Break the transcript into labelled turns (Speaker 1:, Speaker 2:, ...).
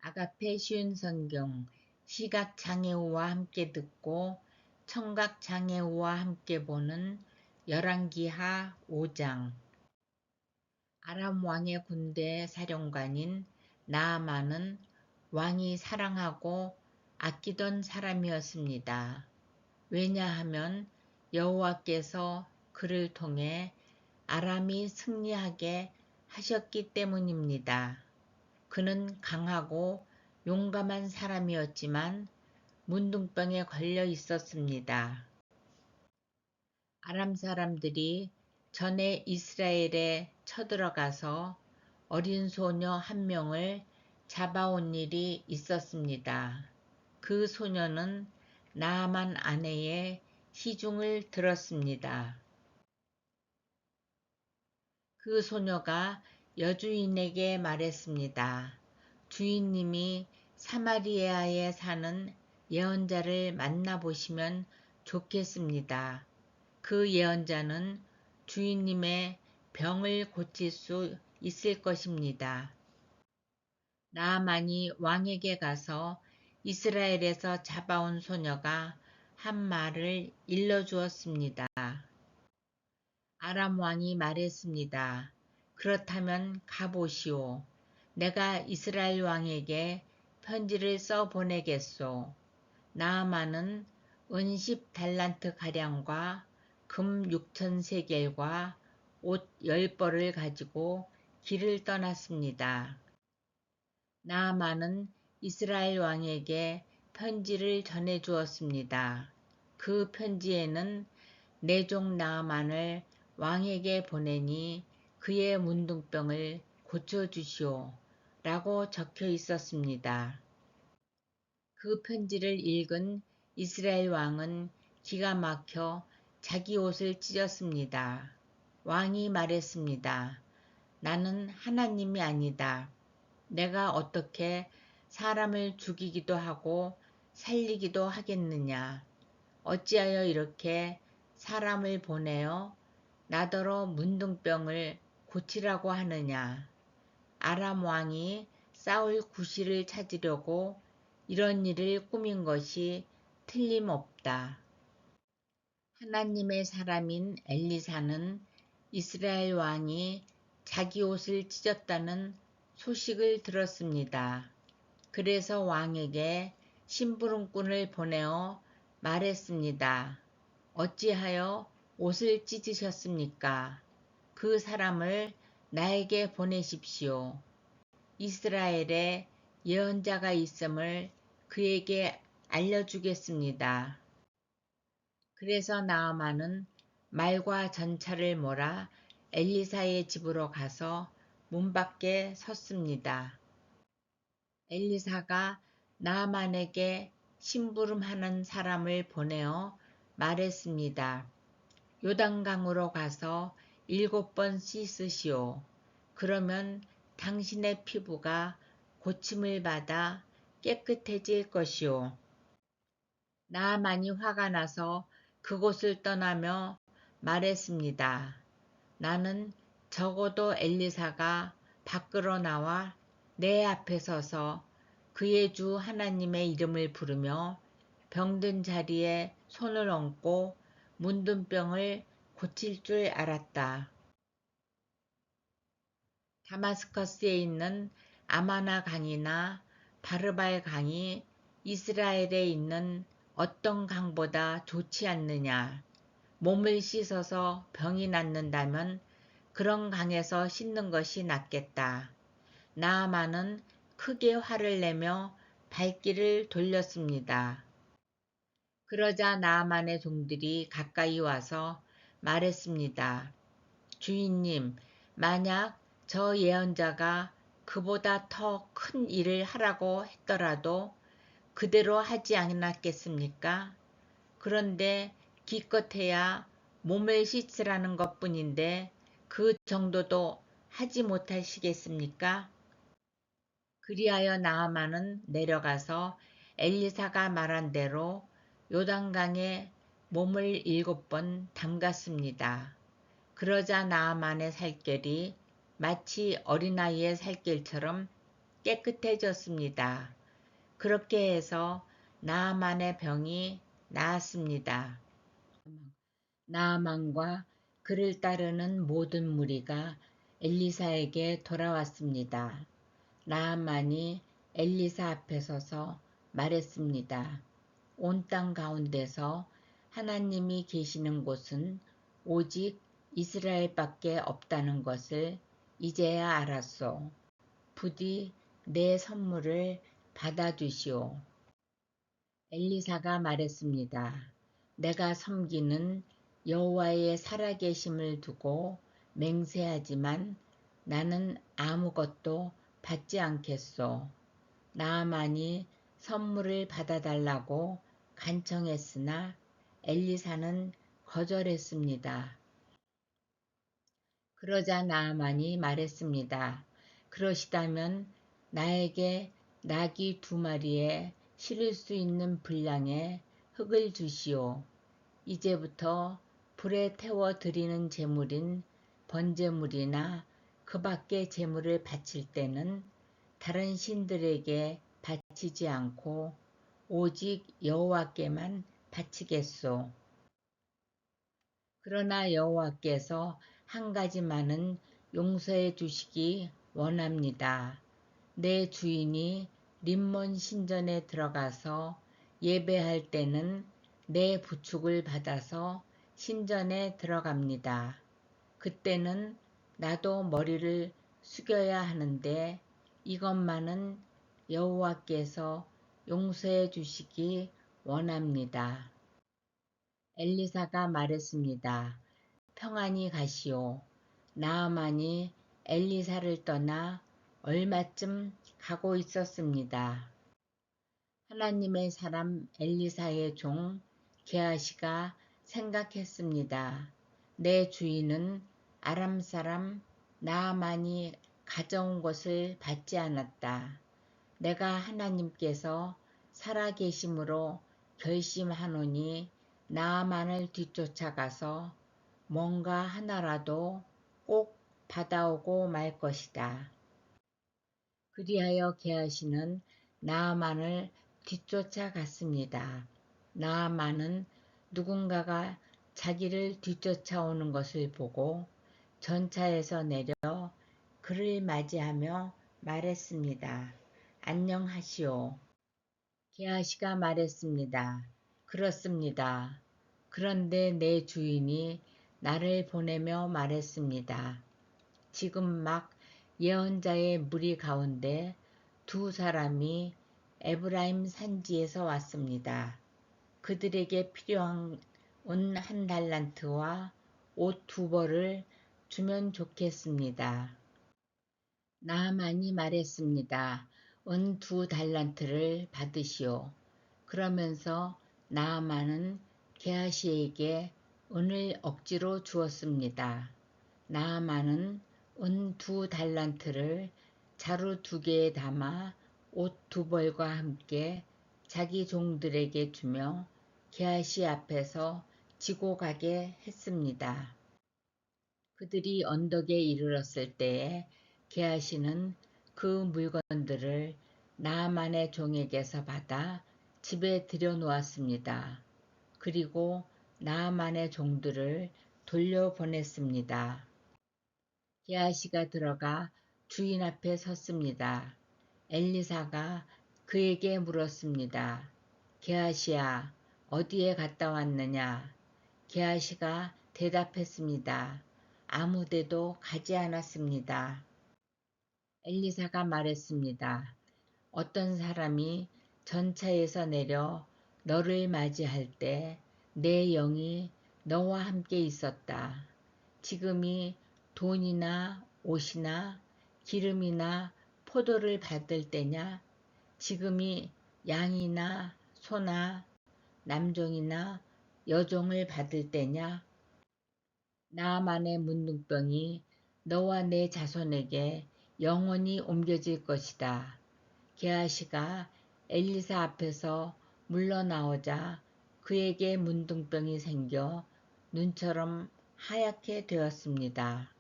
Speaker 1: 아가페 쉬운 성경 시각장애우와 함께 듣고 청각장애우와 함께 보는 열왕기하 5장. 아람 왕의 군대 사령관인 나아만은 왕이 사랑하고 아끼던 사람이었습니다. 왜냐하면 여호와께서 그를 통해 아람이 승리하게 하셨기 때문입니다. 그는 강하고 용감한 사람이었지만 문둥병에 걸려 있었습니다. 아람 사람들이 전에 이스라엘에 쳐들어가서 어린 소녀 한 명을 잡아온 일이 있었습니다. 그 소녀는 나아만 아내의 시중을 들었습니다. 그 소녀가 여주인에게 말했습니다. 주인님이 사마리아에 사는 예언자를 만나보시면 좋겠습니다. 그 예언자는 주인님의 병을 고칠 수 있을 것입니다. 나아만이 왕에게 가서 이스라엘에서 잡아온 소녀가 한 말을 일러주었습니다. 아람 왕이 말했습니다. 그렇다면 가보시오. 내가 이스라엘 왕에게 편지를 써 보내겠소. 나아만은 은 10달란트 가량과 금 6,000세겔과 옷 10벌을 가지고 길을 떠났습니다. 나아만은 이스라엘 왕에게 편지를 전해주었습니다. 그 편지에는 내 종 나아만을 왕에게 보내니 그의 문둥병을 고쳐주시오 라고 적혀 있었습니다. 그 편지를 읽은 이스라엘 왕은 기가 막혀 자기 옷을 찢었습니다. 왕이 말했습니다. 나는 하나님이 아니다. 내가 어떻게 사람을 죽이기도 하고 살리기도 하겠느냐. 어찌하여 이렇게 사람을 보내어 나더러 문둥병을 고치라고 하느냐. 아람 왕이 싸울 구실을 찾으려고 이런 일을 꾸민 것이 틀림없다. 하나님의 사람인 엘리사는 이스라엘 왕이 자기 옷을 찢었다는 소식을 들었습니다. 그래서 왕에게 심부름꾼을 보내어 말했습니다. 어찌하여 옷을 찢으셨습니까? 그 사람을 나에게 보내십시오. 이스라엘에 예언자가 있음을 그에게 알려주겠습니다. 그래서 나아만은 말과 전차를 몰아 엘리사의 집으로 가서 문 밖에 섰습니다. 엘리사가 나아만에게 심부름하는 사람을 보내어 말했습니다. 요단강으로 가서 7번 씻으시오. 그러면 당신의 피부가 고침을 받아 깨끗해질 것이오. 나아만이 화가 나서 그곳을 떠나며 말했습니다. 나는 적어도 엘리사가 밖으로 나와 내 앞에 서서 그의 주 하나님의 이름을 부르며 병든 자리에 손을 얹고 문둥병을 고칠 줄 알았다. 다마스커스에 있는 아마나 강이나 바르발 강이 이스라엘에 있는 어떤 강보다 좋지 않느냐. 몸을 씻어서 병이 낫는다면 그런 강에서 씻는 것이 낫겠다. 나아만은 크게 화를 내며 발길을 돌렸습니다. 그러자 나아만의 종들이 가까이 와서 말했습니다. 주인님, 만약 저 예언자가 그보다 더 큰 일을 하라고 했더라도 그대로 하지 않았겠습니까? 그런데 기껏해야 몸을 씻으라는 것뿐인데 그 정도도 하지 못하시겠습니까? 그리하여 나아만은 내려가서 엘리사가 말한 대로 요단강에 몸을 7번 담갔습니다. 그러자 나아만의 살결이 마치 어린아이의 살결처럼 깨끗해졌습니다. 그렇게 해서 나아만의 병이 나았습니다. 나아만과 그를 따르는 모든 무리가 엘리사에게 돌아왔습니다. 나아만이 엘리사 앞에 서서 말했습니다. 온 땅 가운데서 하나님이 계시는 곳은 오직 이스라엘밖에 없다는 것을 이제야 알았소. 부디 내 선물을 받아주시오. 엘리사가 말했습니다. 내가 섬기는 여호와의 살아계심을 두고 맹세하지만 나는 아무것도 받지 않겠소. 나아만이 선물을 받아달라고 간청했으나 엘리사는 거절했습니다. 그러자 나아만이 말했습니다. 그러시다면 나에게 나귀 2마리에 실을 수 있는 분량의 흙을 주시오. 이제부터 불에 태워 드리는 제물인 번제물이나 그 밖의 제물을 바칠 때는 다른 신들에게 바치지 않고 오직 여호와께만 바치겠소. 그러나 여호와께서 한 가지만은 용서해 주시기 원합니다. 내 주인이 림몬 신전에 들어가서 예배할 때는 내 부축을 받아서 신전에 들어갑니다. 그때는 나도 머리를 숙여야 하는데 이것만은 여호와께서 용서해 주시기 원합니다. 엘리사가 말했습니다. 평안히 가시오. 나아만이 엘리사를 떠나 얼마쯤 가고 있었습니다. 하나님의 사람 엘리사의 종 게하시가 생각했습니다. 내 주인은 아람 사람 나아만이 가져온 것을 받지 않았다. 내가 하나님께서 살아계심으로 결심하노니 나아만을 뒤쫓아가서 뭔가 하나라도 꼭 받아오고 말 것이다. 그리하여 게하시는 나아만을 뒤쫓아갔습니다. 나아만은 누군가가 자기를 뒤쫓아오는 것을 보고 전차에서 내려 그를 맞이하며 말했습니다. 안녕하시오. 게하시가 말했습니다. 그렇습니다. 그런데 내 주인이 나를 보내며 말했습니다. 지금 막 예언자의 무리 가운데 2사람이 에브라임 산지에서 왔습니다. 그들에게 필요한 은 1달란트와 옷 2벌을 주면 좋겠습니다. 나아만이 말했습니다. 은 2달란트를 받으시오. 그러면서 나아만은 게하시에게 은을 억지로 주었습니다. 나아만은 은 2달란트를 자루 2개에 담아 옷 2벌과 함께 자기 종들에게 주며 게하시 앞에서 지고 가게 했습니다. 그들이 언덕에 이르렀을 때에 게하시는 그 물건들을 나아만의 종에게서 받아 집에 들여놓았습니다. 그리고 나아만의 종들을 돌려보냈습니다. 게하시가 들어가 주인 앞에 섰습니다. 엘리사가 그에게 물었습니다. 게하시야, 어디에 갔다 왔느냐? 게하시가 대답했습니다. 아무데도 가지 않았습니다. 엘리사가 말했습니다. 어떤 사람이 전차에서 내려 너를 맞이할 때 내 영이 너와 함께 있었다. 지금이 돈이나 옷이나 기름이나 포도를 받을 때냐? 지금이 양이나 소나 남종이나 여종을 받을 때냐? 나아만의 문둥병이 너와 내 자손에게 영원히 옮겨질 것이다. 게하시가 엘리사 앞에서 물러나오자 그에게 문둥병이 생겨 눈처럼 하얗게 되었습니다.